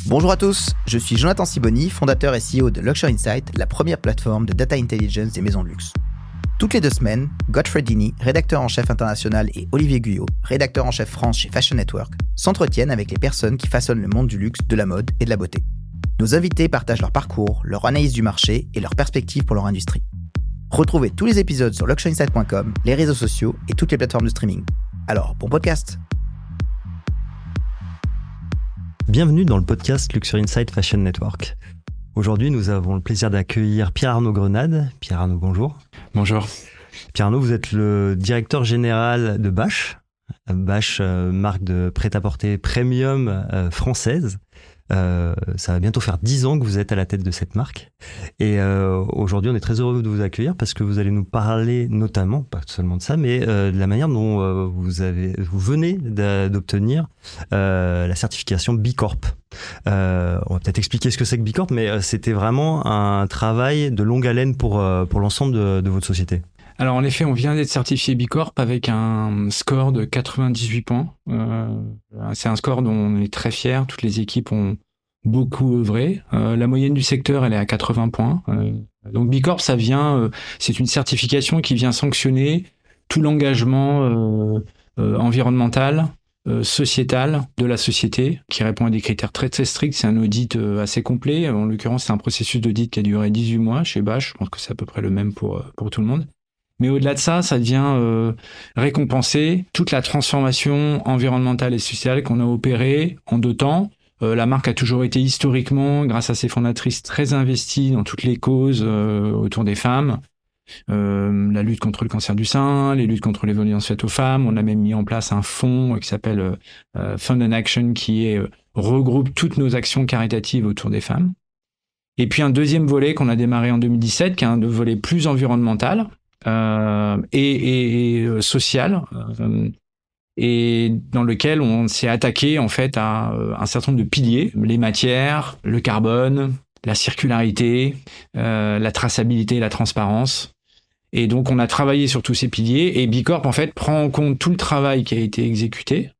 Bonjour à tous, je suis Jonathan Siboni, fondateur et CEO de Luxury Insight, la première plateforme de data intelligence des maisons de luxe. Toutes les 2 semaines, Godfrey Dini, rédacteur en chef international, et Olivier Guyot, rédacteur en chef France chez Fashion Network, s'entretiennent avec les personnes qui façonnent le monde du luxe, de la mode et de la beauté. Nos invités partagent leur parcours, leur analyse du marché et leurs perspectives pour leur industrie. Retrouvez tous les épisodes sur luxuryinsight.com, les réseaux sociaux et toutes les plateformes de streaming. Alors, bon podcast! Bienvenue dans le podcast Luxury Insight Fashion Network. Aujourd'hui, nous avons le plaisir d'accueillir Pierre-Arnaud Grenade. Pierre-Arnaud, bonjour. Bonjour. Pierre-Arnaud, vous êtes le directeur général de Bash. Bash, marque de prêt-à-porter premium française. Ça va bientôt faire 10 ans que vous êtes à la tête de cette marque. Et aujourd'hui, on est très heureux de vous accueillir parce que vous allez nous parler notamment, pas seulement de ça, mais de la manière dont vous venez d'obtenir la certification B Corp. On va peut-être expliquer ce que c'est que B Corp, mais c'était vraiment un travail de longue haleine pour l'ensemble de votre société. Alors en effet, on vient d'être certifié B Corp avec un score de 98 points. C'est un score dont on est très fiers. Toutes les équipes ont beaucoup œuvré. La moyenne du secteur, elle est à 80 points. Donc B Corp, c'est une certification qui vient sanctionner tout l'engagement environnemental, sociétal de la société, qui répond à des critères très très stricts. C'est un audit assez complet. En l'occurrence, c'est un processus d'audit qui a duré 18 mois chez Bash. Je pense que c'est à peu près le même pour tout le monde. Mais au-delà de ça, ça vient récompenser toute la transformation environnementale et sociale qu'on a opérée en 2 temps. La marque a toujours été historiquement, grâce à ses fondatrices, très investie dans toutes les causes autour des femmes. La lutte contre le cancer du sein, les luttes contre les violences faites aux femmes. On a même mis en place un fonds qui s'appelle Fund and Action qui regroupe toutes nos actions caritatives autour des femmes. Et puis un deuxième volet qu'on a démarré en 2017, qui est un volet plus environnemental, et social, et dans lequel on s'est attaqué en fait à un certain nombre de piliers, les matières, le carbone, la circularité, la traçabilité et la transparence. Et donc on a travaillé sur tous ces piliers, et B Corp en fait prend en compte tout le travail qui a été exécuté,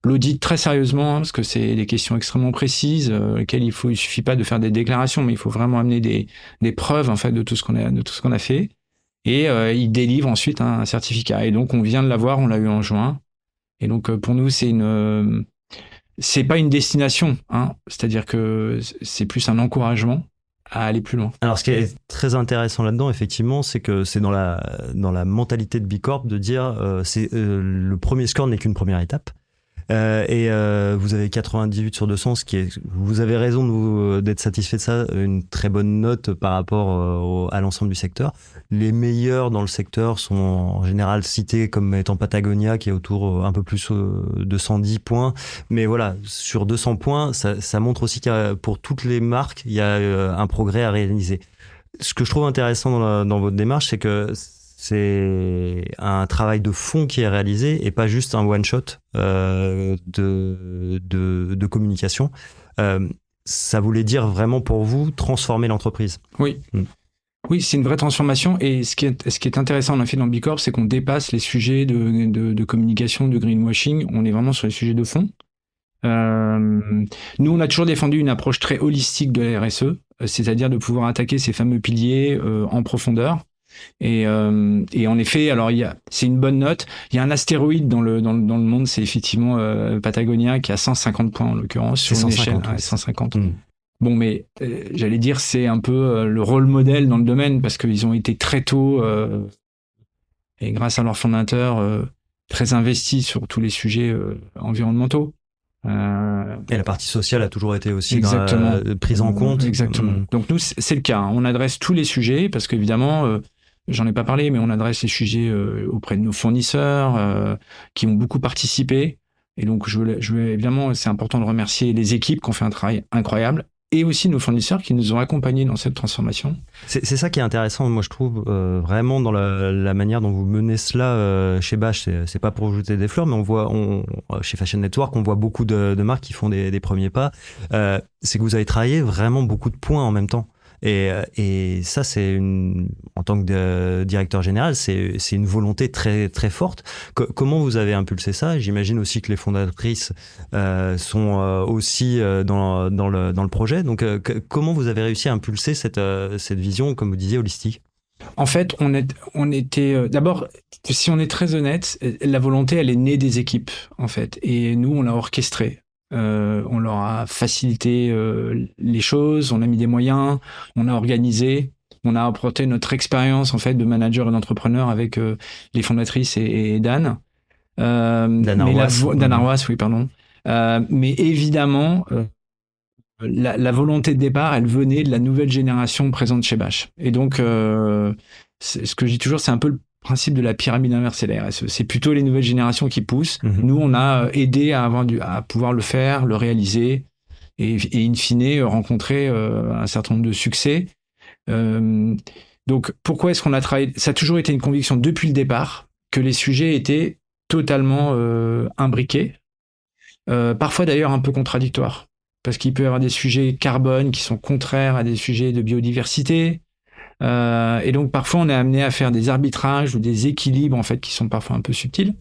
l'audit très sérieusement, parce que c'est des questions extrêmement précises, lesquelles il suffit pas de faire des déclarations, mais il faut vraiment amener des preuves en fait de tout ce qu'on a fait. Et il délivre ensuite un certificat. Et donc on vient de l'avoir, on l'a eu en juin. Et donc pour nous c'est pas une destination, hein. C'est-à-dire que c'est plus un encouragement à aller plus loin. Alors ce qui est très intéressant là-dedans, effectivement, c'est que c'est dans la mentalité de B Corp de dire le premier score n'est qu'une première étape. Vous avez 98 sur 200, vous avez raison d'être satisfait de ça, une très bonne note par rapport à l'ensemble du secteur. Les meilleurs dans le secteur sont en général cités comme étant Patagonia, qui est autour un peu plus de 110 points. Mais voilà, sur 200 points, ça montre aussi pour toutes les marques, il y a un progrès à réaliser. Ce que je trouve intéressant dans votre démarche, c'est que c'est un travail de fond qui est réalisé et pas juste un one-shot de communication. Ça voulait dire vraiment pour vous transformer l'entreprise. Oui. Oui, c'est une vraie transformation. Et ce qui est intéressant en effet dans B Corp, c'est qu'on dépasse les sujets de communication, de greenwashing. On est vraiment sur les sujets de fond. Nous, on a toujours défendu une approche très holistique de la RSE, c'est-à-dire de pouvoir attaquer ces fameux piliers en profondeur. Et en effet, alors c'est une bonne note. Il y a un astéroïde dans le monde, c'est effectivement Patagonia qui a 150 points en l'occurrence sur une échelle. Ouais, 150. Bon, mais j'allais dire c'est un peu le rôle modèle dans le domaine parce qu'ils ont été très tôt et grâce à leur fondateur très investis sur tous les sujets environnementaux. Et la partie sociale a toujours été aussi prise en compte. Exactement. Donc nous, c'est le cas. Hein. On adresse tous les sujets parce qu'évidemment, j'en ai pas parlé, mais on adresse les sujets auprès de nos fournisseurs qui ont beaucoup participé. Et donc, évidemment, c'est important de remercier les équipes qui ont fait un travail incroyable et aussi nos fournisseurs qui nous ont accompagnés dans cette transformation. C'est ça qui est intéressant, moi je trouve, vraiment dans la manière dont vous menez cela chez Bash. C'est pas pour vous jeter des fleurs, mais on voit chez Fashion Network, on voit beaucoup de marques qui font des premiers pas. C'est que vous avez travaillé vraiment beaucoup de points en même temps. Et ça, en tant que directeur général, c'est une volonté très très forte. Comment vous avez impulsé ça? J'imagine aussi que les fondatrices sont aussi dans le projet. Donc, comment vous avez réussi à impulser cette vision, comme vous disiez, holistique? En fait, on était d'abord, si on est très honnête, la volonté, elle est née des équipes, en fait, et nous, on l'a orchestrée. On leur a facilité les choses, on a mis des moyens, on a organisé, on a apporté notre expérience en fait de manager et d'entrepreneur avec les fondatrices et Dan. Dan Arwas. Dan Arwas, oui, pardon. Mais évidemment. La volonté de départ, elle venait de la nouvelle génération présente chez Bash. Et donc, ce que je dis toujours, c'est un peu le principe de la pyramide inversée de la RSE. C'est plutôt les nouvelles générations qui poussent. Nous, on a aidé à pouvoir le faire, le réaliser et in fine, rencontrer un certain nombre de succès. Donc, pourquoi est-ce qu'on a travaillé? Ça a toujours été une conviction depuis le départ que les sujets étaient totalement imbriqués. Parfois, d'ailleurs, un peu contradictoires. Parce qu'il peut y avoir des sujets carbone qui sont contraires à des sujets de biodiversité. Et donc, parfois, on est amené à faire des arbitrages ou des équilibres, en fait, qui sont parfois un peu subtils.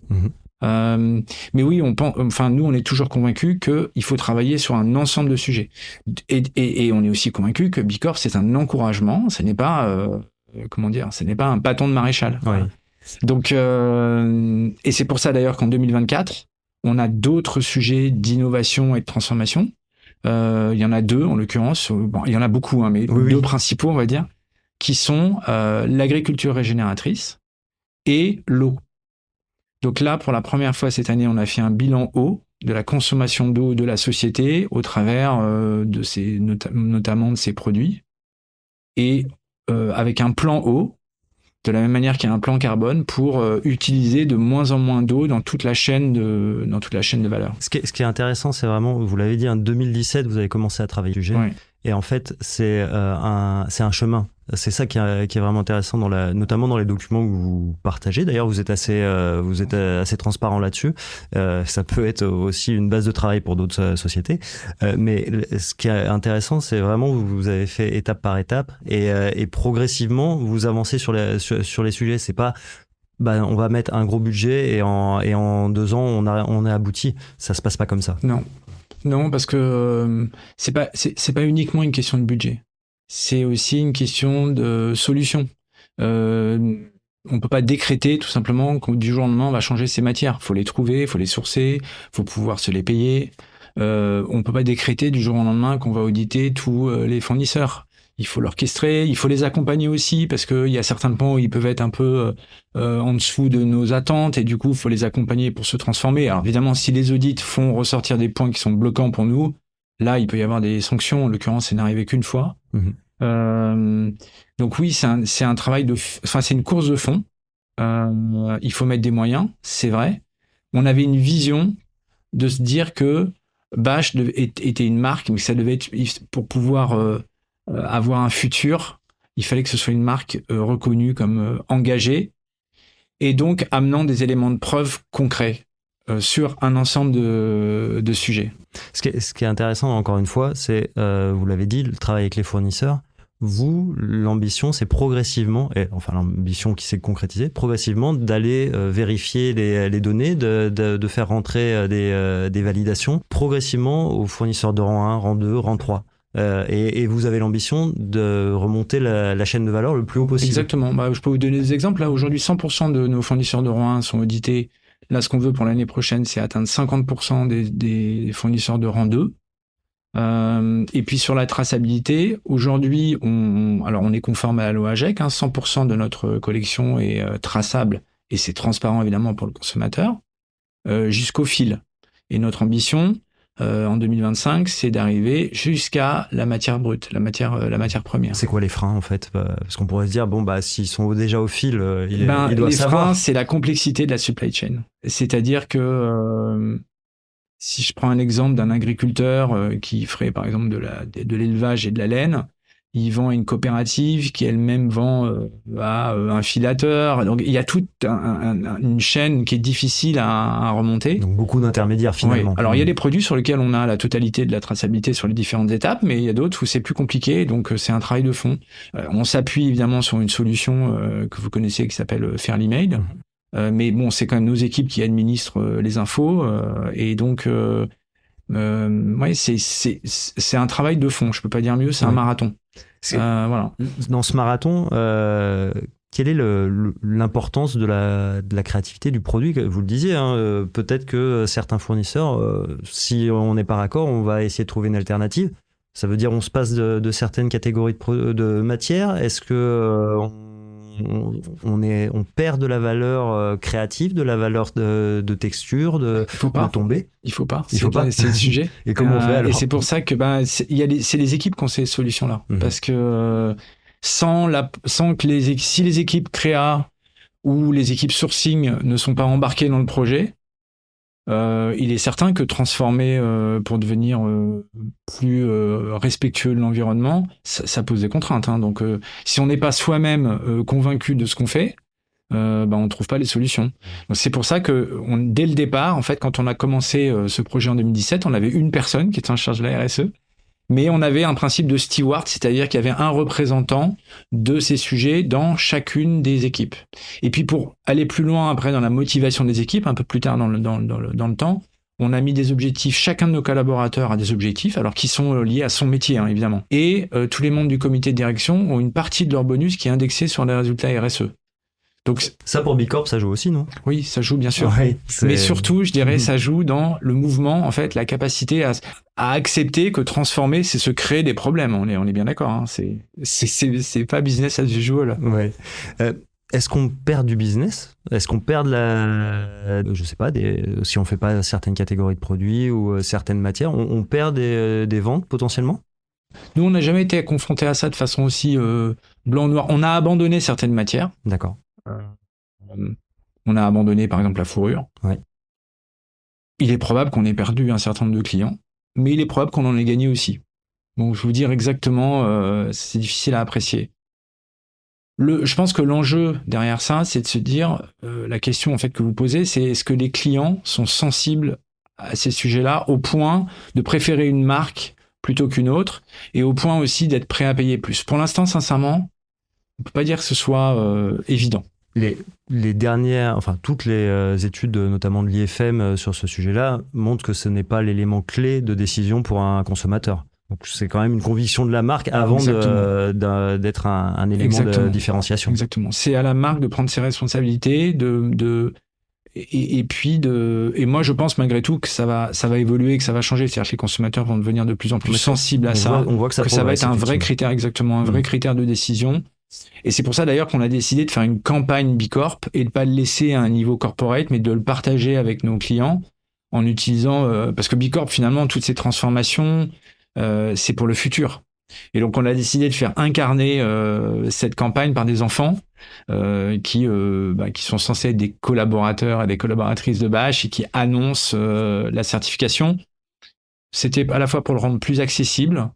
Mais oui, nous, on est toujours convaincus qu'il faut travailler sur un ensemble de sujets. Et on est aussi convaincus que Bicorp, c'est un encouragement. Ce n'est pas, ce n'est pas un bâton de maréchal. Oui. Donc, et c'est pour ça, d'ailleurs, qu'en 2024, on a d'autres sujets d'innovation et de transformation. Il y en a deux en l'occurrence, il y en a beaucoup, mais deux principaux on va dire, qui sont l'agriculture régénératrice et l'eau. Donc là, pour la première fois cette année, on a fait un bilan eau de la consommation d'eau de la société au travers notamment de ces produits et avec un plan eau, de la même manière qu'il y a un plan carbone pour utiliser de moins en moins d'eau dans toute la chaîne de valeur. Ce qui est intéressant, c'est vraiment, vous l'avez dit, en 2017, vous avez commencé à travailler le sujet. Oui. Et en fait, c'est un chemin. C'est ça qui est vraiment intéressant, notamment dans les documents que vous partagez. D'ailleurs, vous êtes assez transparent là-dessus. Ça peut être aussi une base de travail pour d'autres sociétés. Mais ce qui est intéressant, c'est vraiment vous avez fait étape par étape et progressivement vous avancez sur les sujets. C'est pas on va mettre un gros budget et en 2 ans on est abouti. Ça se passe pas comme ça. Non, parce que c'est pas uniquement une question de budget. C'est aussi une question de solution. On peut pas décréter tout simplement que du jour au lendemain on va changer ces matières. Faut les trouver, faut les sourcer, faut pouvoir se les payer. On peut pas décréter du jour au lendemain qu'on va auditer tous les fournisseurs. Il faut l'orchestrer, il faut les accompagner aussi parce qu'il y a certains points où ils peuvent être un peu en dessous de nos attentes et du coup, il faut les accompagner pour se transformer. Alors évidemment, si les audits font ressortir des points qui sont bloquants pour nous, là, il peut y avoir des sanctions. En l'occurrence, c'est n'arrivé qu'une fois. Donc oui, c'est un travail c'est une course de fond. Il faut mettre des moyens, c'est vrai. On avait une vision de se dire que Bash était une marque, mais ça devait être pour pouvoir avoir un futur, il fallait que ce soit une marque reconnue comme engagée et donc amenant des éléments de preuve concrets sur un ensemble de sujets. Ce qui est intéressant, encore une fois, c'est, vous l'avez dit, le travail avec les fournisseurs. Vous, l'ambition, c'est progressivement, l'ambition qui s'est concrétisée, progressivement d'aller vérifier les données, de faire rentrer des validations progressivement aux fournisseurs de rang 1, rang 2, rang 3. Et vous avez l'ambition de remonter la chaîne de valeur le plus haut possible. Exactement. Je peux vous donner des exemples. Là, aujourd'hui, 100% de nos fournisseurs de rang 1 sont audités. Là, ce qu'on veut pour l'année prochaine, c'est atteindre 50% des fournisseurs de rang 2. Et puis sur la traçabilité, aujourd'hui, on est conforme à la loi AGEC. 100% de notre collection est traçable et c'est transparent évidemment pour le consommateur jusqu'au fil. Et notre ambition, en 2025, c'est d'arriver jusqu'à la matière brute, la matière première. C'est quoi les freins en fait? Parce qu'on pourrait se dire s'ils sont déjà au fil, ils doivent les savoir. freins, c'est la complexité de la supply chain. C'est-à-dire que si je prends un exemple d'un agriculteur qui ferait par exemple de l'élevage et de la laine, il vend à une coopérative qui elle-même vend à un filateur. Donc il y a toute une chaîne qui est difficile à remonter. Donc beaucoup d'intermédiaires finalement. Oui. Alors il y a des produits sur lesquels on a la totalité de la traçabilité sur les différentes étapes, mais il y a d'autres où c'est plus compliqué, donc c'est un travail de fond. On s'appuie évidemment sur une solution que vous connaissez qui s'appelle Fairly Made, mais bon, c'est quand même nos équipes qui administrent les infos, et donc ouais, c'est un travail de fond, je peux pas dire mieux, c'est un marathon. Voilà. Dans ce marathon, quelle est l'importance de la créativité du produit? Vous le disiez, hein, peut-être que certains fournisseurs, si on n'est pas raccord, on va essayer de trouver une alternative. Ça veut dire on se passe de certaines catégories de matières. Est-ce que on perd de la valeur créative, de la valeur de texture, de tomber? Il faut pas. C'est le sujet. Et comment on fait alors? Et c'est pour ça que c'est les équipes qui ont ces solutions-là. Parce que si les équipes créa ou les équipes sourcing ne sont pas embarquées dans le projet, il est certain que transformer pour devenir plus respectueux de l'environnement, ça pose des contraintes. Hein. Donc, si on n'est pas soi-même convaincu de ce qu'on fait, on trouve pas les solutions. Donc, c'est pour ça que dès le départ, en fait, quand on a commencé ce projet en 2017, on avait une personne qui était en charge de la RSE, mais on avait un principe de steward, c'est-à-dire qu'il y avait un représentant de ces sujets dans chacune des équipes. Et puis pour aller plus loin après dans la motivation des équipes, un peu plus tard dans le temps, on a mis des objectifs, chacun de nos collaborateurs a des objectifs, alors qui sont liés à son métier, hein, évidemment. Et tous les membres du comité de direction ont une partie de leur bonus qui est indexée sur les résultats RSE. Donc, ça pour Bicorp, ça joue aussi, non? Oui, ça joue bien sûr. Ouais, mais surtout, je dirais, ça joue dans le mouvement, en fait, la capacité à accepter que transformer, c'est se créer des problèmes. On est bien d'accord. Hein. C'est pas business as usual. Ouais. Est-ce qu'on perd du business? Est-ce qu'on perd je sais pas, si on fait pas certaines catégories de produits ou certaines matières, on perd des ventes potentiellement? Nous, on n'a jamais été confrontés à ça de façon aussi blanc-noir. On a abandonné certaines matières. D'accord. On a abandonné par exemple la fourrure. Ouais. Il est probable qu'on ait perdu un certain nombre de clients, mais il est probable qu'on en ait gagné aussi. Donc je vous dire exactement, c'est difficile à apprécier. Je pense que l'enjeu derrière ça, c'est de se dire, la question en fait que vous posez, c'est est-ce que les clients sont sensibles à ces sujets-là au point de préférer une marque plutôt qu'une autre et au point aussi d'être prêt à payer plus. Pour l'instant, sincèrement, on peut pas dire que ce soit évident. Les dernières, enfin toutes les études, notamment de l'IFM sur ce sujet-là, montrent que ce n'est pas l'élément clé de décision pour un consommateur. Donc c'est quand même une conviction de la marque avant d'être un élément de différenciation. Exactement. C'est à la marque de prendre ses responsabilités, et moi je pense malgré tout que ça va évoluer, que ça va changer. C'est-à-dire que les consommateurs vont devenir de plus en plus sensibles à ça. On voit que ça va être un vrai critère, exactement, un vrai critère de décision. Et c'est pour ça d'ailleurs qu'on a décidé de faire une campagne Bicorp et de pas le laisser à un niveau corporate, mais de le partager avec nos clients en utilisant, parce que Bicorp finalement toutes ces transformations, c'est pour le futur. Et donc on a décidé de faire incarner cette campagne par des enfants qui sont censés être des collaborateurs et des collaboratrices de BAH et qui annoncent la certification. C'était à la fois pour le rendre plus accessible.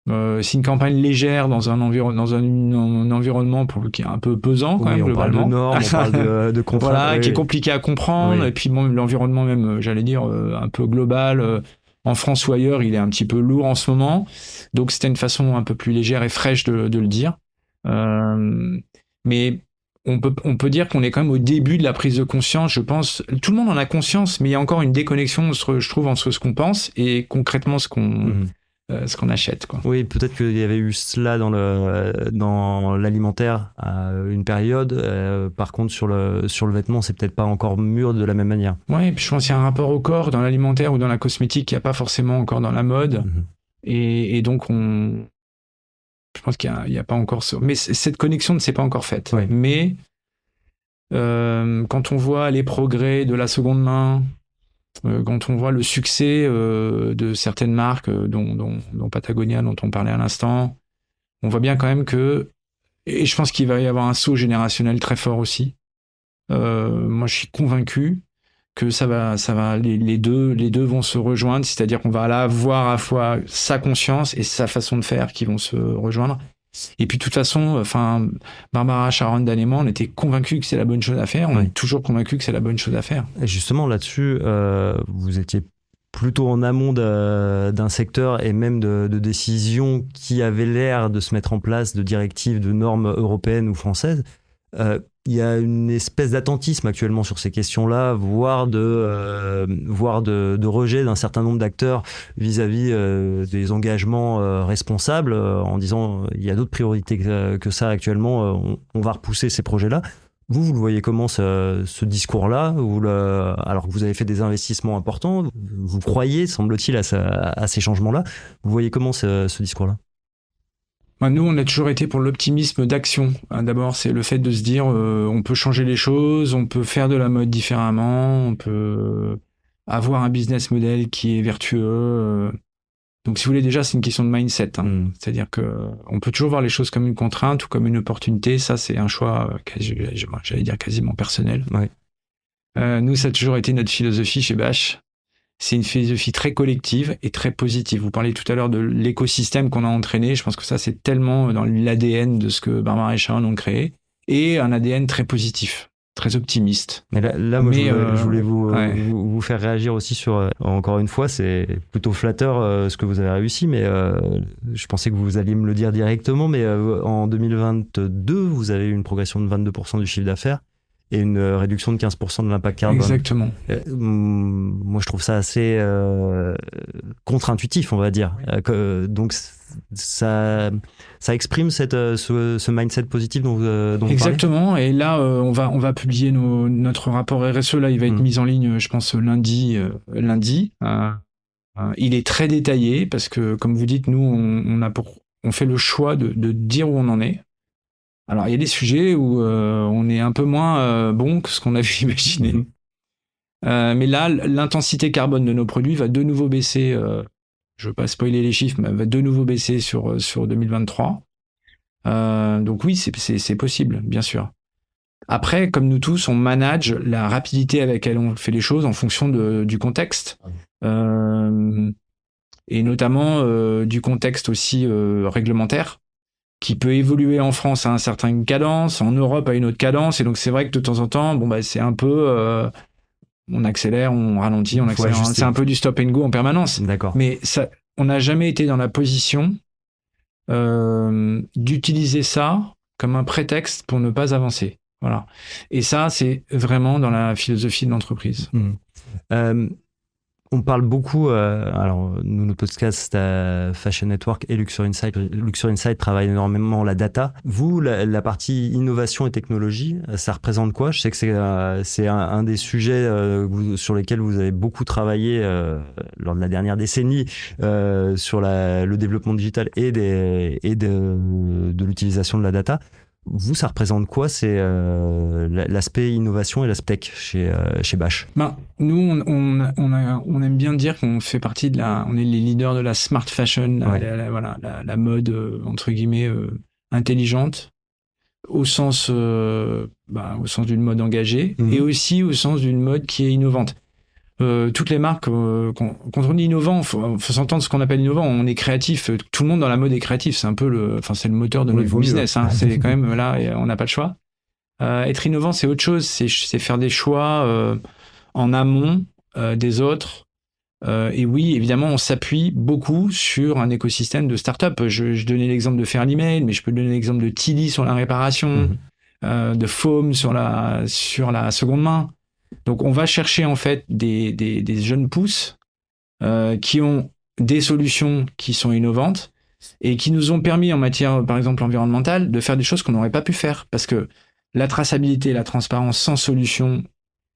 C'est une campagne légère dans un environnement qui est un peu pesant quand même, globalement. On parle de normes, on parle de contraintes. Voilà, qui est compliqué à comprendre. Oui. Et puis bon, l'environnement même, j'allais dire, un peu global. En France ou ailleurs, il est un petit peu lourd en ce moment. Donc c'était une façon un peu plus légère et fraîche de le dire. Mais on peut dire qu'on est quand même au début de la prise de conscience, je pense. Tout le monde en a conscience, mais il y a encore une déconnexion, je trouve, entre ce qu'on pense et concrètement ce qu'on achète, quoi. Oui, peut-être qu'il y avait eu cela dans l'alimentaire à une période. Par contre, sur le vêtement, c'est peut-être pas encore mûr de la même manière. Oui, puis je pense qu'il y a un rapport au corps dans l'alimentaire ou dans la cosmétique qui n'y a pas forcément encore dans la mode. Et donc, je pense qu'il n'y a pas encore ça. Mais cette connexion ne s'est pas encore faite. Oui. Mais quand on voit les progrès de la seconde main, quand on voit le succès de certaines marques, dont Patagonia, dont on parlait à l'instant, on voit bien quand même que, et je pense qu'il va y avoir un saut générationnel très fort aussi. Moi, je suis convaincu que les deux vont se rejoindre, c'est-à-dire qu'on va là avoir à la fois sa conscience et sa façon de faire qui vont se rejoindre. Et puis de toute façon, Barbara, Sharon, Dan et moi, on était convaincus que c'est la bonne chose à faire. On est toujours convaincus que c'est la bonne chose à faire. Et justement là-dessus, vous étiez plutôt en amont d'un secteur et même de décisions qui avaient l'air de se mettre en place, de directives, de normes européennes ou françaises. Il y a une espèce d'attentisme actuellement sur ces questions-là, voire de rejet d'un certain nombre d'acteurs vis-à-vis des engagements responsables, en disant il y a d'autres priorités que ça actuellement, on va repousser ces projets-là. Vous le voyez comment ce discours-là, alors que vous avez fait des investissements importants, vous croyez, semble-t-il, à ces changements-là, vous voyez comment ce discours-là? Nous, on a toujours été pour l'optimisme d'action. D'abord, c'est le fait de se dire on peut changer les choses, on peut faire de la mode différemment, on peut avoir un business model qui est vertueux. Donc, si vous voulez, déjà, c'est une question de mindset. C'est-à-dire qu'on peut toujours voir les choses comme une contrainte ou comme une opportunité. Ça, c'est un choix, j'allais dire quasiment personnel. Ouais. Nous, ça a toujours été notre philosophie chez Bash. C'est une philosophie très collective et très positive. Vous parliez tout à l'heure de l'écosystème qu'on a entraîné. Je pense que ça, c'est tellement dans l'ADN de ce que Barbara et Sharon ont créé. Et un ADN très positif, très optimiste. Mais là moi, je voulais vous faire réagir aussi sur... encore une fois, c'est plutôt flatteur ce que vous avez réussi, mais je pensais que vous alliez me le dire directement. Mais en 2022, vous avez eu une progression de 22% du chiffre d'affaires et une réduction de 15% de l'impact carbone. Exactement. Moi, je trouve ça assez contre-intuitif, on va dire. Donc, ça exprime ce mindset positif dont vous Exactement. parlez. Et là, on va publier notre rapport RSE. Là, il va être mis en ligne, je pense, lundi. Il est très détaillé parce que, comme vous dites, nous, on fait le choix de dire où on en est. Alors, il y a des sujets où on est un peu moins bon que ce qu'on avait imaginé. Mais là, l'intensité carbone de nos produits va de nouveau baisser. Je ne veux pas spoiler les chiffres, mais elle va de nouveau baisser sur 2023. Donc oui, c'est possible, bien sûr. Après, comme nous tous, on manage la rapidité avec laquelle on fait les choses en fonction du contexte. Et notamment du contexte aussi réglementaire, qui peut évoluer en France à une certaine cadence, en Europe à une autre cadence, et donc c'est vrai que de temps en temps, c'est un peu, on accélère, on ralentit, on accélère, c'est un peu du stop and go en permanence. D'accord. Mais on n'a jamais été dans la position d'utiliser ça comme un prétexte pour ne pas avancer. Voilà. Et ça, c'est vraiment dans la philosophie de l'entreprise. On parle beaucoup, alors nous, notre podcast Fashion Network et Luxury Insight. Luxury Insight travaille énormément la data. Vous, la partie innovation et technologie, ça représente quoi? Je sais que c'est un des sujets sur lesquels vous avez beaucoup travaillé lors de la dernière décennie sur le développement digital et de l'utilisation de la data. Vous, ça représente quoi? C'est l'aspect innovation et l'aspect tech chez Bash. Nous, on aime bien dire qu'on fait partie on est les leaders de la smart fashion, la mode entre guillemets intelligente, au sens d'une mode engagée et aussi au sens d'une mode qui est innovante. Toutes les marques, quand on dit innovant, faut s'entendre ce qu'on appelle innovant. On est créatif. Tout le monde dans la mode est créatif. C'est un peu c'est le moteur de notre business. C'est quand même là, on n'a pas le choix. Être innovant, c'est autre chose. C'est faire des choix en amont des autres. Et oui, évidemment, on s'appuie beaucoup sur un écosystème de start-up. Je donnais l'exemple de Fairly Made, mais je peux donner l'exemple de Tilly sur la réparation, de Foam sur la seconde main. Donc, on va chercher en fait des jeunes pousses qui ont des solutions qui sont innovantes et qui nous ont permis en matière, par exemple, environnementale, de faire des choses qu'on n'aurait pas pu faire. Parce que la traçabilité et la transparence sans solution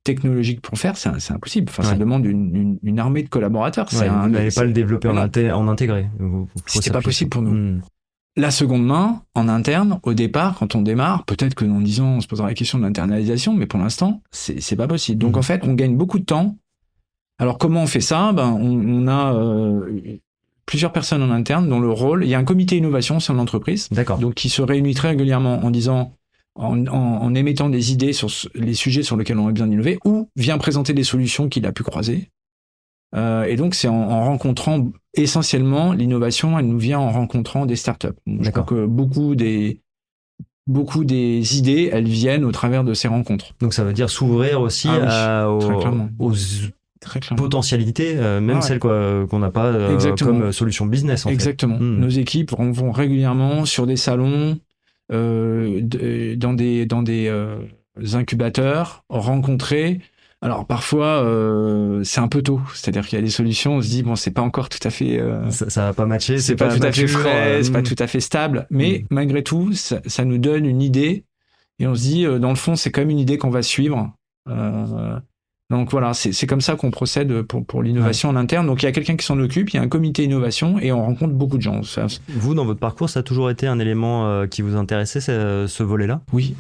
technologique pour faire, c'est impossible. Ça demande une armée de collaborateurs. Vous n'allez pas le développer en intégré. C'était pas possible pour nous. La seconde main, en interne, au départ, quand on démarre, peut-être que dans 10 ans, on se posera la question de l'internalisation, mais pour l'instant, c'est pas possible. Donc, en fait, on gagne beaucoup de temps. Alors, comment on fait ça? On a plusieurs personnes en interne dont le rôle... Il y a un comité innovation sur l'entreprise, donc qui se réunit très régulièrement en disant en émettant des idées sur les sujets sur lesquels on a besoin d'innover, ou vient présenter des solutions qu'il a pu croiser. Et donc, c'est en rencontrant essentiellement l'innovation, elle nous vient en rencontrant des startups. Je crois que beaucoup des idées, elles viennent au travers de ces rencontres. Donc, ça veut dire s'ouvrir aussi aux potentialités, même celles qu'on n'a pas comme solution business. Exactement. Nos équipes vont régulièrement sur des salons, dans des incubateurs, rencontrer. Alors parfois c'est un peu tôt, c'est-à-dire qu'il y a des solutions, on se dit bon c'est pas encore tout à fait ça va pas matcher, c'est pas tout à fait frais, c'est pas tout à fait stable, mais malgré tout ça nous donne une idée et on se dit dans le fond c'est quand même une idée qu'on va suivre. Donc voilà, c'est comme ça qu'on procède pour l'innovation en interne. Donc il y a quelqu'un qui s'en occupe, il y a un comité innovation et on rencontre beaucoup de gens. Vous, dans votre parcours, ça a toujours été un élément qui vous intéressait, ce volet-là ? Oui.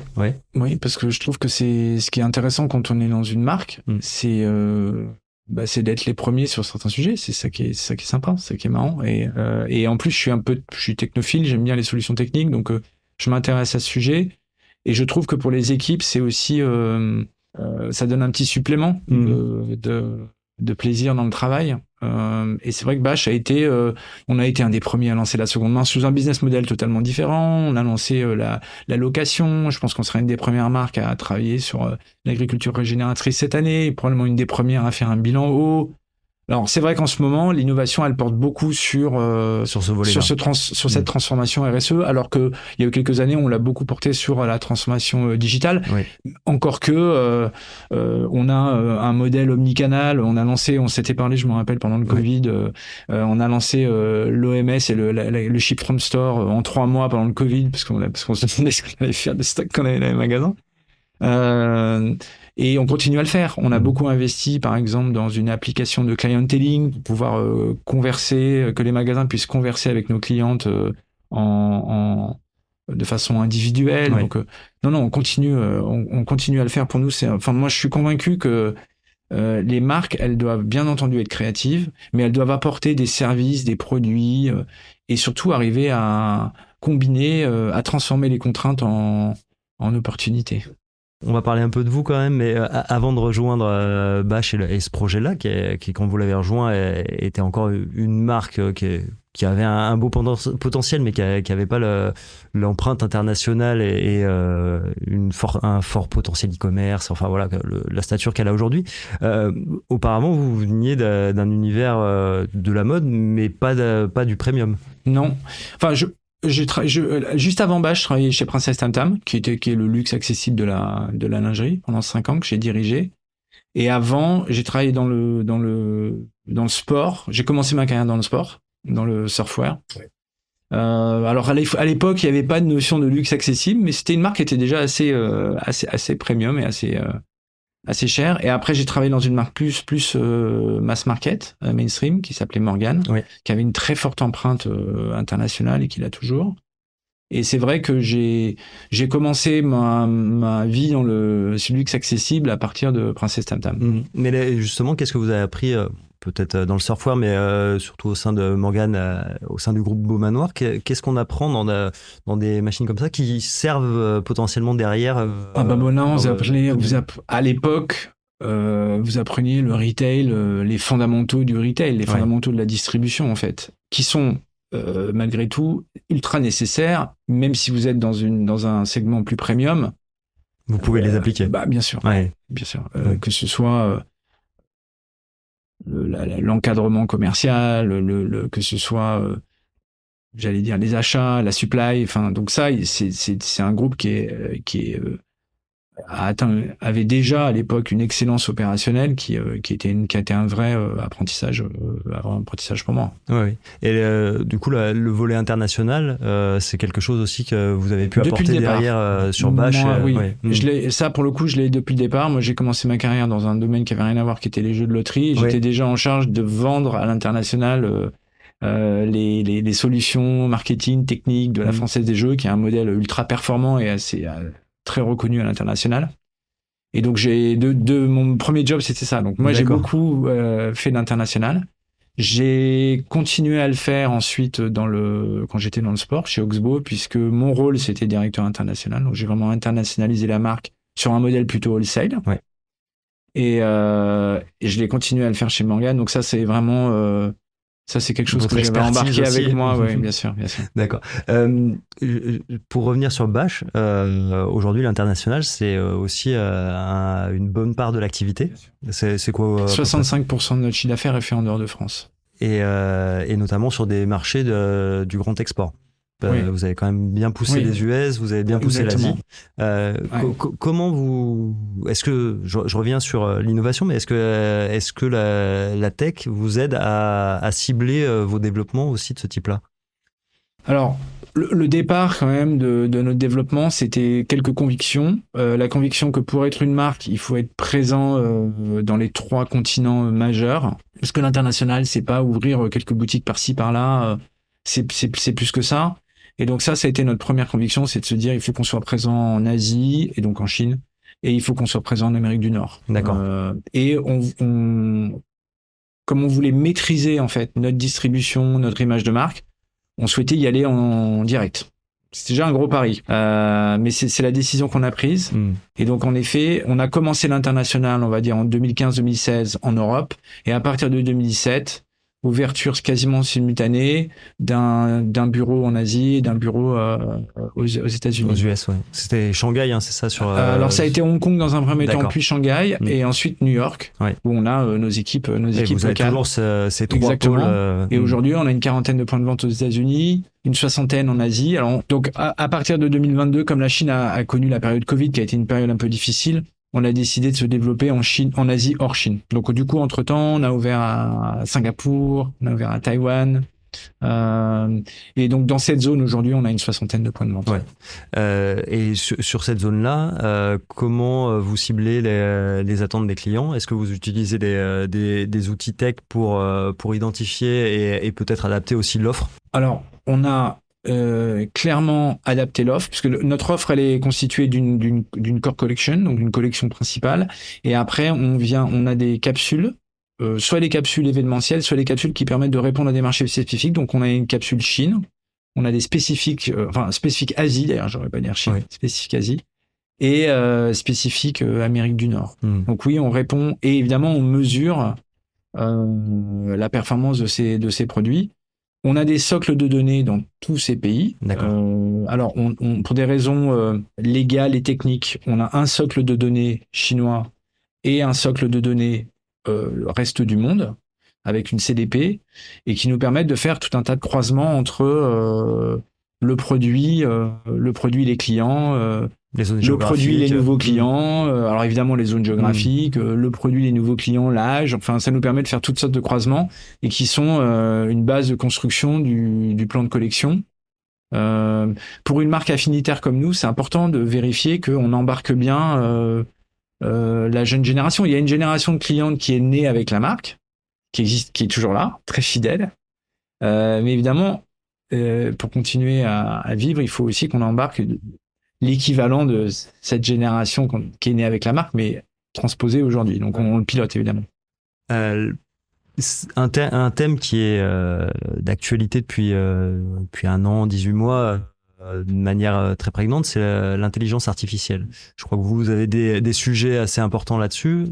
Oui, parce que je trouve que c'est ce qui est intéressant quand on est dans une marque, c'est d'être les premiers sur certains sujets. C'est ça qui est sympa, c'est ça qui est marrant. Et en plus, je suis technophile, j'aime bien les solutions techniques, donc je m'intéresse à ce sujet. Et je trouve que pour les équipes, c'est aussi ça donne un petit supplément de plaisir dans le travail. Et c'est vrai que Bash on a été un des premiers à lancer la seconde main sous un business model totalement différent. On a lancé la location. Je pense qu'on sera une des premières marques à travailler sur l'agriculture régénératrice cette année, et probablement une des premières à faire un bilan eau. Alors c'est vrai qu'en ce moment l'innovation elle porte beaucoup sur ce volet-là, sur cette transformation RSE, alors que il y a eu quelques années on l'a beaucoup porté sur la transformation digitale. Encore que on a un modèle omnicanal. On s'était parlé, je me rappelle pendant le Covid, on a lancé l'OMS et le Ship from Store en 3 mois pendant le Covid parce qu'on se demandait ce qu'on allait faire des stocks qu'on avait dans les magasins. Et on continue à le faire. On a beaucoup investi, par exemple, dans une application de clienteling pour pouvoir converser, que les magasins puissent converser avec nos clientes de façon individuelle. Donc, non, on continue à le faire. Pour nous, moi, je suis convaincu que les marques, elles doivent bien entendu être créatives, mais elles doivent apporter des services, des produits, et surtout arriver à combiner, à transformer les contraintes en opportunités. On va parler un peu de vous quand même, mais avant de rejoindre Bash et ce projet-là, qui quand vous l'avez rejoint, était encore une marque qui avait un beau potentiel, mais qui avait pas l'empreinte internationale et un fort potentiel e-commerce, enfin voilà, la stature qu'elle a aujourd'hui. Auparavant, vous veniez d'un univers de la mode, mais pas du premium. Non, enfin juste avant Bash, je travaillais chez Princess Tam Tam, qui est le luxe accessible de la lingerie pendant 5 ans que j'ai dirigé. Et avant, j'ai travaillé dans le sport. J'ai commencé ma carrière dans le sport, dans le surfwear. Alors à l'époque, il n'y avait pas de notion de luxe accessible, mais c'était une marque qui était déjà assez premium et assez cher. Et après, j'ai travaillé dans une marque plus mass market, mainstream, qui s'appelait Morgan, qui avait une très forte empreinte internationale et qui l'a toujours. Et c'est vrai que j'ai commencé ma vie dans le luxe accessible à partir de Princess Tam Tam. Mais là, justement, qu'est-ce que vous avez appris peut-être dans le surfwear, mais surtout au sein de Morgan, au sein du groupe Beau Manoir, qu'est-ce qu'on apprend dans des machines comme ça qui servent potentiellement derrière à l'époque, vous appreniez le retail, les fondamentaux du retail, les fondamentaux de la distribution en fait, qui sont malgré tout ultra nécessaires, même si vous êtes dans un segment plus premium. Vous pouvez les appliquer. Bien sûr, bien sûr. Que ce soit l'encadrement commercial, que ce soit j'allais dire les achats, la supply, enfin donc ça c'est un groupe qui avait déjà à l'époque une excellence opérationnelle qui a été un vrai apprentissage pour moi. Oui. Et du coup le volet international, c'est quelque chose aussi que vous avez pu apporter derrière sur Bash. Ça pour le coup je l'ai depuis le départ. Moi j'ai commencé ma carrière dans un domaine qui avait rien à voir, qui était les jeux de loterie. J'étais déjà en charge de vendre à l'international les solutions marketing techniques de la Française des Jeux, qui est un modèle ultra performant et assez très reconnu à l'international. Et donc mon premier job c'était ça. Donc moi j'ai beaucoup fait d'international. J'ai continué à le faire ensuite quand j'étais dans le sport chez Oxbow, puisque mon rôle c'était directeur international. Donc j'ai vraiment internationalisé la marque sur un modèle plutôt wholesale. Ouais. Et je l'ai continué à le faire chez Morgan. Donc ça c'est vraiment ça c'est quelque chose Votre que j'avais embarqué expertise avec aussi. moi. Oui, bien sûr. D'accord. Pour revenir sur Bash, aujourd'hui l'international c'est aussi une bonne part de l'activité. C'est quoi 65% de notre chiffre d'affaires est fait en dehors de France. Et notamment sur des marchés du grand export. Oui. Vous avez quand même bien poussé les US, vous avez bien poussé l'Asie. Comment est-ce que je reviens sur l'innovation, mais est-ce que la tech vous aide à cibler vos développements aussi de ce type-là? Alors, le départ quand même de notre développement, c'était quelques convictions. La conviction que pour être une marque, il faut être présent dans les 3 continents majeurs. Parce que l'international, c'est pas ouvrir quelques boutiques par-ci par-là. C'est plus que ça. Et donc ça a été notre première conviction, c'est de se dire il faut qu'on soit présent en Asie et donc en Chine, et il faut qu'on soit présent en Amérique du Nord. D'accord. Et comme on voulait maîtriser en fait notre distribution, notre image de marque, on souhaitait y aller en direct. C'est déjà un gros pari, mais c'est la décision qu'on a prise. Et donc en effet, on a commencé l'international, on va dire en 2015-2016 en Europe, et à partir de 2017. Ouverture quasiment simultanée d'un bureau en Asie et d'un bureau aux États-Unis. Aux US, ouais. C'était Shanghai, hein, c'est ça sur. Alors ça a été Hong Kong dans un premier temps, puis Shanghai, et ensuite New York, ouais. Où on a nos équipes et locales. Vous avez toujours ces 3 Exactement. pôles. Et aujourd'hui, on a une 40aine de points de vente aux États-Unis, une 60aine en Asie. Alors donc à partir de 2022, comme la Chine a connu la période Covid, qui a été une période un peu difficile. On a décidé de se développer en Asie hors Chine. Donc du coup, entre-temps, on a ouvert à Singapour, on a ouvert à Taïwan. Et donc dans cette zone, aujourd'hui, on a une 60aine de points de vente. Ouais. Et sur cette zone-là, comment vous ciblez les attentes des clients? Est-ce que vous utilisez des outils tech pour identifier et peut-être adapter aussi l'offre? Alors, on a clairement adapter l'offre, puisque notre offre elle est constituée d'une core collection, donc d'une collection principale, et après on a des capsules, soit les capsules événementielles, soit les capsules qui permettent de répondre à des marchés spécifiques. Donc on a une capsule Chine, on a des spécifiques Asie, d'ailleurs j'aurais pas dire Chine, spécifique Asie, et spécifique Amérique du Nord. Donc oui, on répond, et évidemment on mesure la performance de ces produits. On a des socles de données dans tous ces pays. Alors, pour des raisons légales et techniques, on a un socle de données chinois et un socle de données reste du monde, avec une CDP, et qui nous permettent de faire tout un tas de croisements entre le produit, les clients, le produit, les nouveaux clients, alors évidemment les zones géographiques, le produit, les nouveaux clients, l'âge, enfin ça nous permet de faire toutes sortes de croisements et qui sont une base de construction du plan de collection. Pour une marque affinitaire comme nous, c'est important de vérifier qu'on embarque bien la jeune génération. Il y a une génération de clientes qui est née avec la marque, qui existe, qui est toujours là, très fidèle, mais évidemment pour continuer à vivre, il faut aussi qu'on embarque l'équivalent de cette génération qui est née avec la marque, mais transposée aujourd'hui. Donc, on le pilote, évidemment. Un thème qui est d'actualité depuis 1 an, 18 mois, de manière très prégnante, c'est l'intelligence artificielle. Je crois que vous avez des sujets assez importants là-dessus,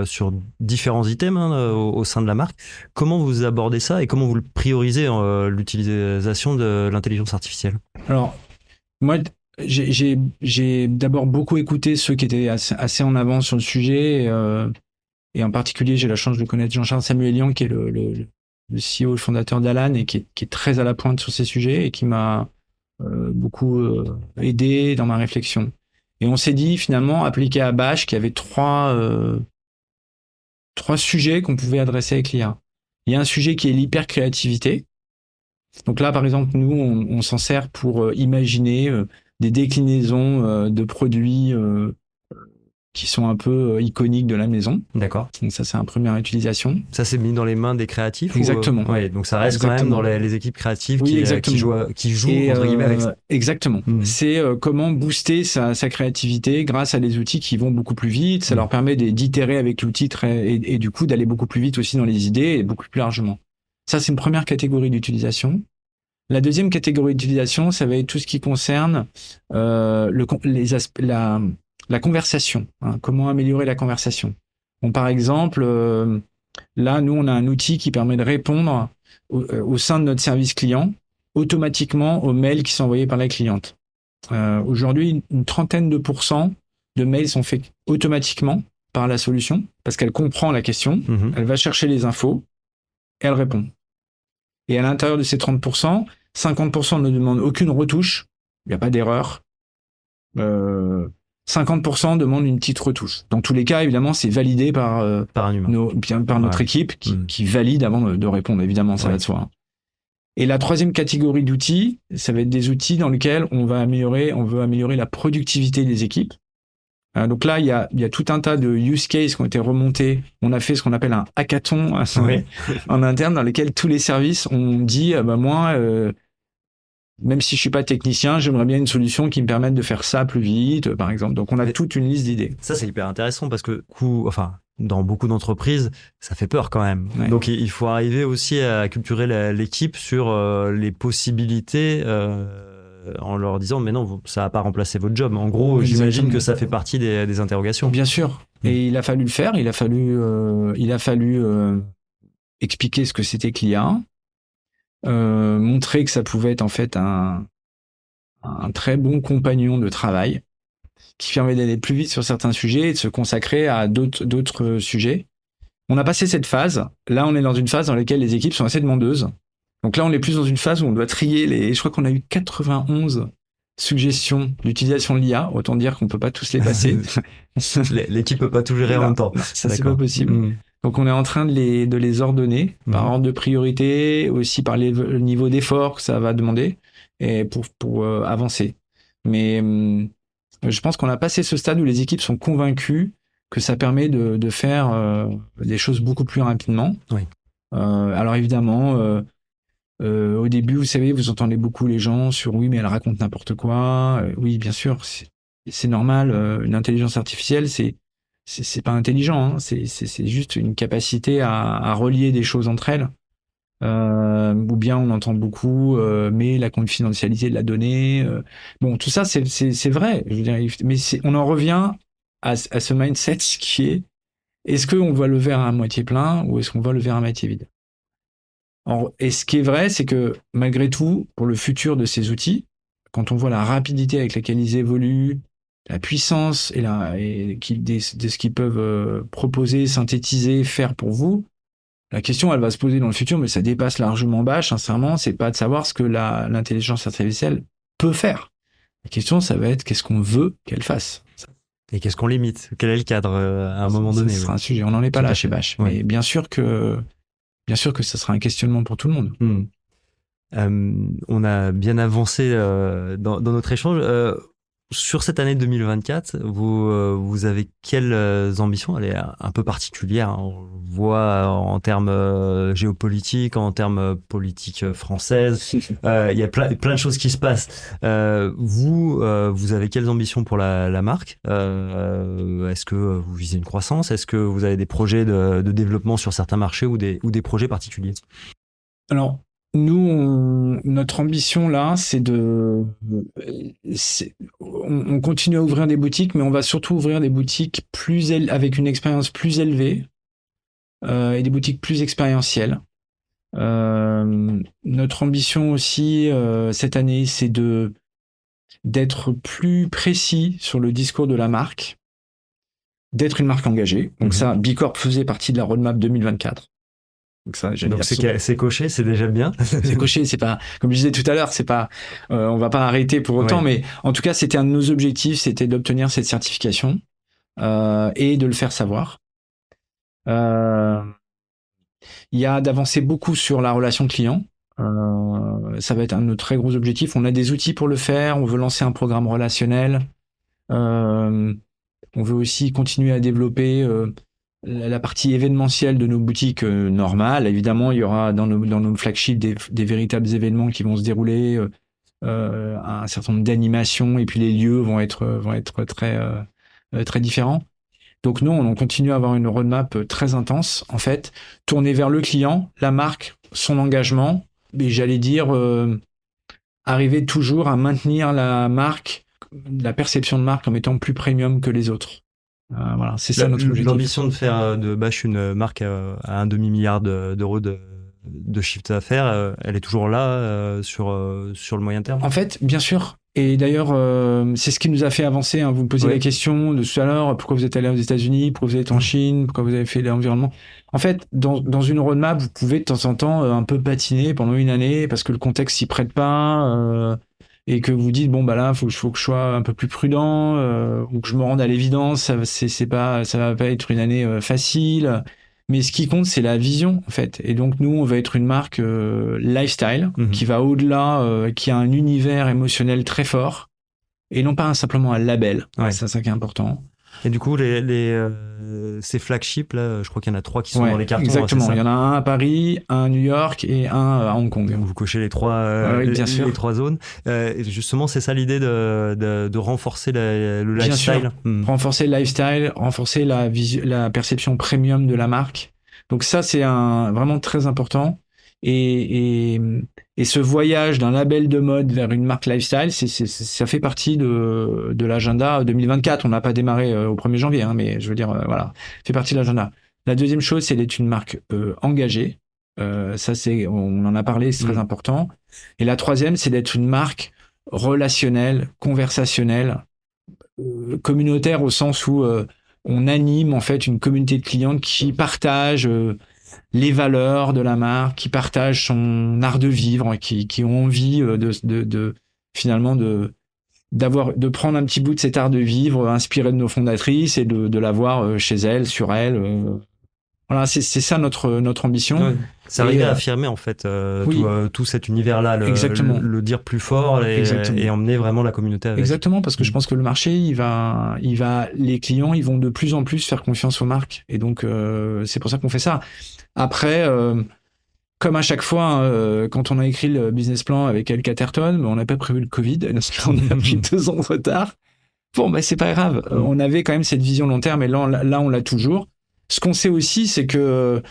sur différents items au sein de la marque. Comment vous abordez ça et comment vous le priorisez, l'utilisation de l'intelligence artificielle? Alors, moi, j'ai d'abord beaucoup écouté ceux qui étaient assez en avance sur le sujet, et en particulier j'ai la chance de connaître Jean-Charles Samuelian, qui est le CEO, le fondateur d'Alan, et qui est très à la pointe sur ces sujets et qui m'a beaucoup aidé dans ma réflexion. Et on s'est dit finalement, appliqué à Bash, qu'il y avait trois sujets qu'on pouvait adresser avec l'IA. Il y a un sujet qui est l'hyper-créativité. Donc là, par exemple, nous, on s'en sert pour imaginer des déclinaisons de produits qui sont un peu iconiques de la maison. D'accord. Donc ça, c'est une première utilisation. Ça, c'est mis dans les mains des créatifs? Exactement. Ouais, donc ça reste quand même dans les équipes créatives qui jouent entre guillemets avec ça. Exactement. C'est comment booster sa créativité grâce à des outils qui vont beaucoup plus vite. Ça leur permet d'itérer avec l'outil et du coup d'aller beaucoup plus vite aussi dans les idées et beaucoup plus largement. Ça, c'est une première catégorie d'utilisation. La deuxième catégorie d'utilisation, ça va être tout ce qui concerne la conversation. Hein, comment améliorer la conversation. Bon, par exemple, là, nous, on a un outil qui permet de répondre au sein de notre service client automatiquement aux mails qui sont envoyés par la cliente. Aujourd'hui, une trentaine de % de mails sont faits automatiquement par la solution parce qu'elle comprend la question, elle va chercher les infos et elle répond. Et à l'intérieur de ces 30%, 50% ne demandent aucune retouche, il n'y a pas d'erreur. 50% demandent une petite retouche. Dans tous les cas, évidemment, c'est validé par un humain. Par notre équipe qui valide avant de répondre. Évidemment, ça va de soi. Et la troisième catégorie d'outils, ça va être des outils dans lesquels on veut améliorer la productivité des équipes. Donc là, il y a tout un tas de use cases qui ont été remontés. On a fait ce qu'on appelle un hackathon en interne dans lequel tous les services ont dit moi, même si je suis pas technicien, j'aimerais bien une solution qui me permette de faire ça plus vite, par exemple. Donc on a toute une liste d'idées. Ça, c'est hyper intéressant parce que dans beaucoup d'entreprises, ça fait peur quand même. Ouais. Donc il faut arriver aussi à culturer l'équipe sur les possibilités. En leur disant mais non, ça va pas remplacer votre job. En gros, j'imagine que ça fait partie des interrogations. Bien sûr. Et il a fallu le faire. Il a fallu expliquer ce que c'était que l'IA, montrer que ça pouvait être en fait un très bon compagnon de travail qui permet d'aller plus vite sur certains sujets et de se consacrer à d'autres sujets. On a passé cette phase. Là, on est dans une phase dans laquelle les équipes sont assez demandeuses. Donc là, on est plus dans une phase où on doit trier je crois qu'on a eu 91 suggestions d'utilisation de l'IA. Autant dire qu'on peut pas tous les passer. L'équipe peut pas tout gérer en même temps. Ça, c'est pas possible. Donc on est en train de les ordonner par ordre de priorité, aussi par le niveau d'effort que ça va demander et pour avancer. Mais je pense qu'on a passé ce stade où les équipes sont convaincues que ça permet de faire des choses beaucoup plus rapidement. Oui. Alors évidemment, au début, vous savez, vous entendez beaucoup les gens sur oui, mais elle raconte n'importe quoi. Oui, bien sûr, c'est normal. Une intelligence artificielle, c'est pas intelligent. Hein. C'est juste une capacité à relier des choses entre elles. Ou bien on entend beaucoup, mais la confidentialité de la donnée. Bon, tout ça, c'est vrai. Je veux dire, mais on en revient à ce mindset qui est est-ce qu'on voit le verre à moitié plein ou est-ce qu'on voit le verre à moitié vide? Et ce qui est vrai, c'est que malgré tout, pour le futur de ces outils, quand on voit la rapidité avec laquelle ils évoluent, la puissance de ce qu'ils peuvent proposer, synthétiser, faire pour vous, la question, elle va se poser dans le futur, mais ça dépasse largement bas, sincèrement, c'est pas de savoir ce que l'intelligence artificielle peut faire. La question, ça va être qu'est-ce qu'on veut qu'elle fasse. Et qu'est-ce qu'on limite? Quel est le cadre à un moment donné? Ce sera un sujet. On n'en est pas là chez Bash. Oui. Mais bien sûr que ça sera un questionnement pour tout le monde. On a bien avancé dans notre échange. Sur cette année 2024, vous avez quelles ambitions? Elle est un peu particulière. On voit en termes géopolitiques, en termes politiques françaises. Il y a plein de choses qui se passent. Vous avez quelles ambitions pour la marque? Est-ce que vous visez une croissance? Est-ce que vous avez des projets de développement sur certains marchés ou des projets particuliers? Alors, nous, notre ambition là, on continue à ouvrir des boutiques, mais on va surtout ouvrir des boutiques avec une expérience plus élevée et des boutiques plus expérientielles. Notre ambition aussi cette année, c'est d'être plus précis sur le discours de la marque, d'être une marque engagée. Donc ça, Bicorp faisait partie de la roadmap 2024. Donc c'est coché, c'est déjà bien. C'est coché, c'est pas, comme je disais tout à l'heure, c'est pas, on va pas arrêter pour autant, mais en tout cas, c'était un de nos objectifs, c'était d'obtenir cette certification et de le faire savoir. Il y a d'avancer beaucoup sur la relation client. Ça va être un de nos très gros objectifs. On a des outils pour le faire. On veut lancer un programme relationnel. On veut aussi continuer à développer la partie événementielle de nos boutiques normales. Évidemment, il y aura dans nos flagships des véritables événements qui vont se dérouler, un certain nombre d'animations, et puis les lieux vont être très différents. Donc nous, on continue à avoir une roadmap très intense, en fait, tournée vers le client, la marque son engagement, mais j'allais dire arriver toujours à maintenir la marque, la perception de marque comme étant plus premium que les autres. Voilà, c'est ça notre objectif. L'ambition de faire de Bash une marque à un demi-milliard d'euros de chiffre d'affaires, elle est toujours là sur le moyen terme. En fait, bien sûr. Et d'ailleurs, c'est ce qui nous a fait avancer. Hein. Vous me posiez la question de tout à l'heure, pourquoi vous êtes allé aux États-Unis, pourquoi vous êtes en Chine, pourquoi vous avez fait l'environnement. En fait, dans une roadmap, vous pouvez de temps en temps un peu patiner pendant une année parce que le contexte s'y prête pas. Et que vous dites bon bah là faut que je sois un peu plus prudent ou que je me rende à l'évidence, ça va pas être une année facile, mais ce qui compte c'est la vision en fait. Et donc nous on va être une marque lifestyle qui va au-delà, qui a un univers émotionnel très fort et non pas simplement un label. C'est ça qui est important. Et du coup, ces flagships, là, je crois qu'il y en a 3 qui sont dans les cartons. Exactement. Il y en a un à Paris, un à New York et un à Hong Kong. Vous cochez les 3, les 3 zones. Justement, c'est ça l'idée de renforcer le lifestyle. Bien sûr. Renforcer le lifestyle, renforcer la perception premium de la marque. Donc ça, c'est vraiment très important. Et ce voyage d'un label de mode vers une marque lifestyle, ça fait partie de l'agenda 2024. On n'a pas démarré au 1er janvier, hein, mais je veux dire, voilà, ça fait partie de l'agenda. La deuxième chose, c'est d'être une marque engagée. Ça, on en a parlé, c'est très important. Et la troisième, c'est d'être une marque relationnelle, conversationnelle, communautaire au sens où on anime en fait une communauté de clients qui partagent les valeurs de la marque, qui partagent son art de vivre, qui ont envie finalement de prendre un petit bout de cet art de vivre inspiré de nos fondatrices et de l'avoir chez elles, sur elles. Voilà, c'est ça notre ambition. Ouais. C'est arriver à affirmer en fait tout cet univers-là, le dire plus fort et emmener vraiment la communauté avec. Exactement, parce que je pense que le marché, les clients, ils vont de plus en plus faire confiance aux marques. Et donc, c'est pour ça qu'on fait ça. Après, comme à chaque fois, quand on a écrit le business plan avec El Caterton, on n'a pas prévu le Covid, on a pris 2 ans de retard. Bon, bah, c'est pas grave. On avait quand même cette vision long terme et là, on l'a toujours. Ce qu'on sait aussi, c'est que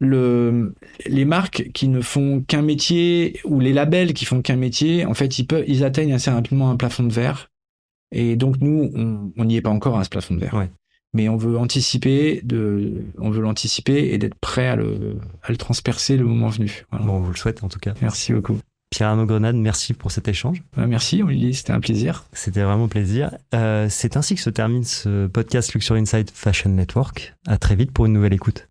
les marques qui ne font qu'un métier ou les labels qui font qu'un métier, en fait, ils atteignent assez rapidement un plafond de verre. Et donc, nous, on n'y est pas encore à ce plafond de verre. Ouais. Mais on veut l'anticiper et d'être prêt à le transpercer le moment venu. Voilà. Bon, on vous le souhaite en tout cas. Merci beaucoup. Pierre-Arnaud Grenade, merci pour cet échange. Merci Olivier, c'était un plaisir. C'était vraiment un plaisir. C'est ainsi que se termine ce podcast Luxury Insight Fashion Network. À très vite pour une nouvelle écoute.